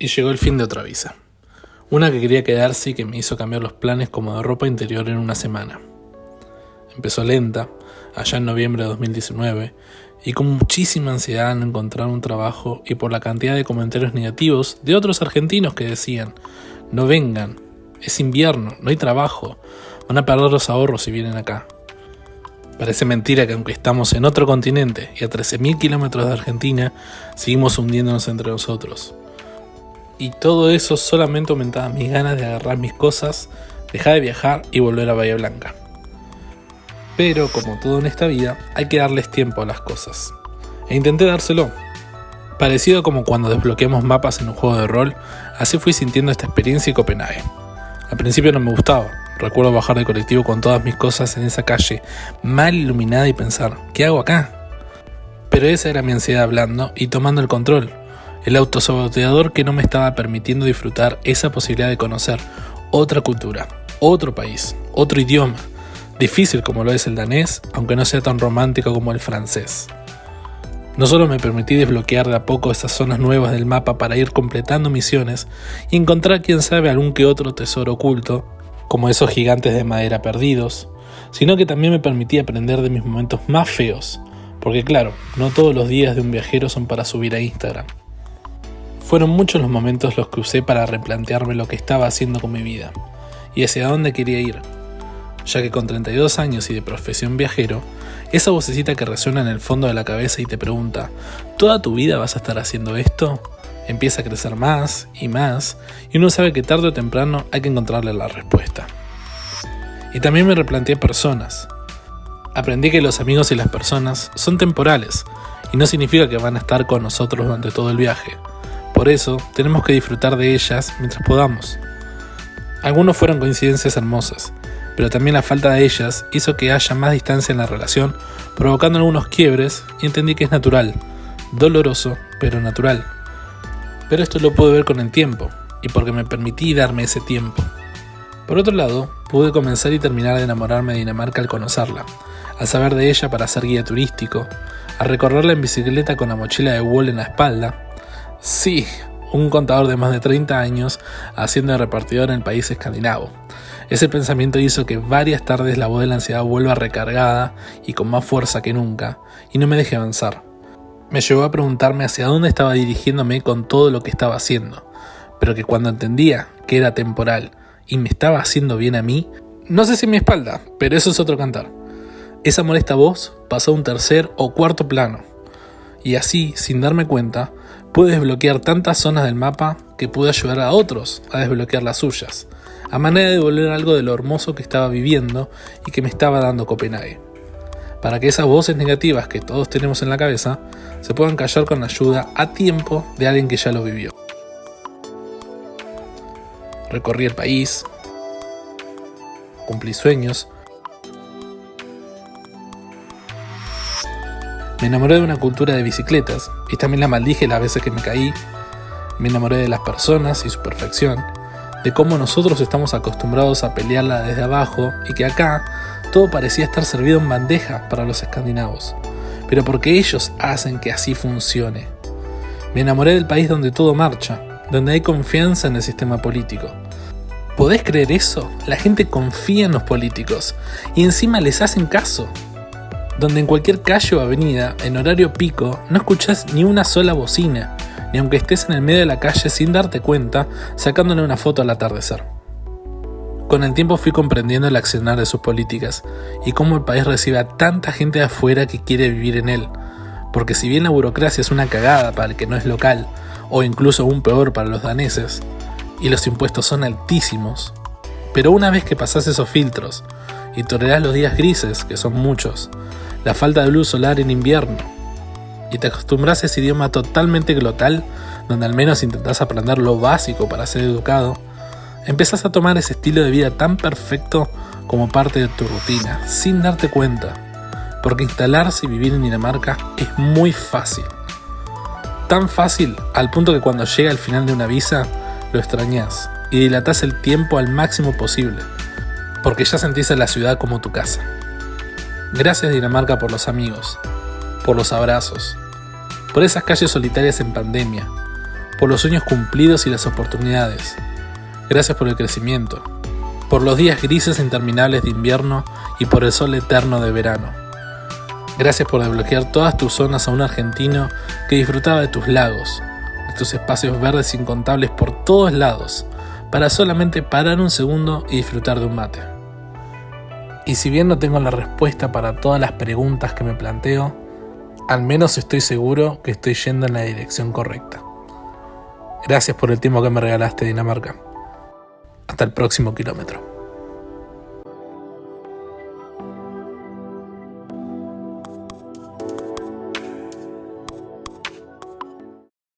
Y llegó el fin de otra visa. Una que quería quedarse y que me hizo cambiar los planes como de ropa interior en una semana. Empezó lenta, allá en noviembre de 2019, y con muchísima ansiedad en encontrar un trabajo y por la cantidad de comentarios negativos de otros argentinos que decían: no vengan, es invierno, no hay trabajo, van a perder los ahorros si vienen acá. Parece mentira que aunque estamos en otro continente y a 13.000 kilómetros de Argentina, seguimos hundiéndonos entre nosotros. Y todo eso solamente aumentaba mis ganas de agarrar mis cosas, dejar de viajar y volver a Bahía Blanca. Pero, como todo en esta vida, hay que darles tiempo a las cosas. E intenté dárselo. Parecido como cuando desbloqueamos mapas en un juego de rol, así fui sintiendo esta experiencia en Copenhague. Al principio no me gustaba. Recuerdo bajar del colectivo con todas mis cosas en esa calle, mal iluminada, y pensar: ¿qué hago acá? Pero esa era mi ansiedad hablando y tomando el control. El autosaboteador que no me estaba permitiendo disfrutar esa posibilidad de conocer otra cultura, otro país, otro idioma, difícil como lo es el danés, aunque no sea tan romántico como el francés. No solo me permití desbloquear de a poco esas zonas nuevas del mapa para ir completando misiones y encontrar, quién sabe, algún que otro tesoro oculto, como esos gigantes de madera perdidos, sino que también me permití aprender de mis momentos más feos, porque claro, no todos los días de un viajero son para subir a Instagram. Fueron muchos los momentos los que usé para replantearme lo que estaba haciendo con mi vida y hacia dónde quería ir, ya que con 32 años y de profesión viajero, esa vocecita que resuena en el fondo de la cabeza y te pregunta: ¿toda tu vida vas a estar haciendo esto?, empieza a crecer más, y uno sabe que tarde o temprano hay que encontrarle la respuesta. Y también me replanteé personas. Aprendí que los amigos y las personas son temporales, y no significa que van a estar con nosotros durante todo el viaje. Por eso, tenemos que disfrutar de ellas mientras podamos. Algunos fueron coincidencias hermosas, pero también la falta de ellas hizo que haya más distancia en la relación, provocando algunos quiebres, y entendí que es natural, doloroso, pero natural. Pero esto lo pude ver con el tiempo, y porque me permití darme ese tiempo. Por otro lado, pude comenzar y terminar de enamorarme de Dinamarca al conocerla, al saber de ella para ser guía turístico, a recorrerla en bicicleta con la mochila de Wool en la espalda. Sí, un contador de más de 30 años haciendo de repartidor en el país escandinavo. Ese pensamiento hizo que varias tardes la voz de la ansiedad vuelva recargada y con más fuerza que nunca, y no me deje avanzar. Me llevó a preguntarme hacia dónde estaba dirigiéndome con todo lo que estaba haciendo, pero que cuando entendía que era temporal y me estaba haciendo bien a mí, no sé si en mi espalda, pero eso es otro cantar. Esa molesta voz pasó a un tercer o cuarto plano, y así, sin darme cuenta, pude desbloquear tantas zonas del mapa que pude ayudar a otros a desbloquear las suyas, a manera de devolver algo de lo hermoso que estaba viviendo y que me estaba dando Copenhague, para que esas voces negativas que todos tenemos en la cabeza se puedan callar con la ayuda a tiempo de alguien que ya lo vivió. Recorrí el país, cumplí sueños, me enamoré de una cultura de bicicletas y también la maldije las veces que me caí. Me enamoré de las personas y su perfección, de cómo nosotros estamos acostumbrados a pelearla desde abajo y que acá todo parecía estar servido en bandeja para los escandinavos, pero porque ellos hacen que así funcione. Me enamoré del país donde todo marcha, donde hay confianza en el sistema político. ¿Podés creer eso? La gente confía en los políticos y encima les hacen caso. Donde en cualquier calle o avenida, en horario pico, no escuchás ni una sola bocina, ni aunque estés en el medio de la calle sin darte cuenta, sacándole una foto al atardecer. Con el tiempo fui comprendiendo el accionar de sus políticas y cómo el país recibe a tanta gente de afuera que quiere vivir en él, porque si bien la burocracia es una cagada para el que no es local, o incluso aún peor para los daneses, y los impuestos son altísimos, pero una vez que pasás esos filtros y tolerás los días grises, que son muchos, la falta de luz solar en invierno, y te acostumbras a ese idioma totalmente glotal, donde al menos intentás aprender lo básico para ser educado, empezás a tomar ese estilo de vida tan perfecto como parte de tu rutina, sin darte cuenta, porque instalarse y vivir en Dinamarca es muy fácil. Tan fácil al punto que cuando llega el final de una visa, lo extrañas y dilatás el tiempo al máximo posible, porque ya sentís a la ciudad como tu casa. Gracias Dinamarca por los amigos, por los abrazos, por esas calles solitarias en pandemia, por los sueños cumplidos y las oportunidades. Gracias por el crecimiento, por los días grises e interminables de invierno y por el sol eterno de verano. Gracias por desbloquear todas tus zonas a un argentino que disfrutaba de tus lagos, de tus espacios verdes incontables por todos lados, para solamente parar un segundo y disfrutar de un mate. Y si bien no tengo la respuesta para todas las preguntas que me planteo, al menos estoy seguro que estoy yendo en la dirección correcta. Gracias por el tiempo que me regalaste, Dinamarca. Hasta el próximo kilómetro.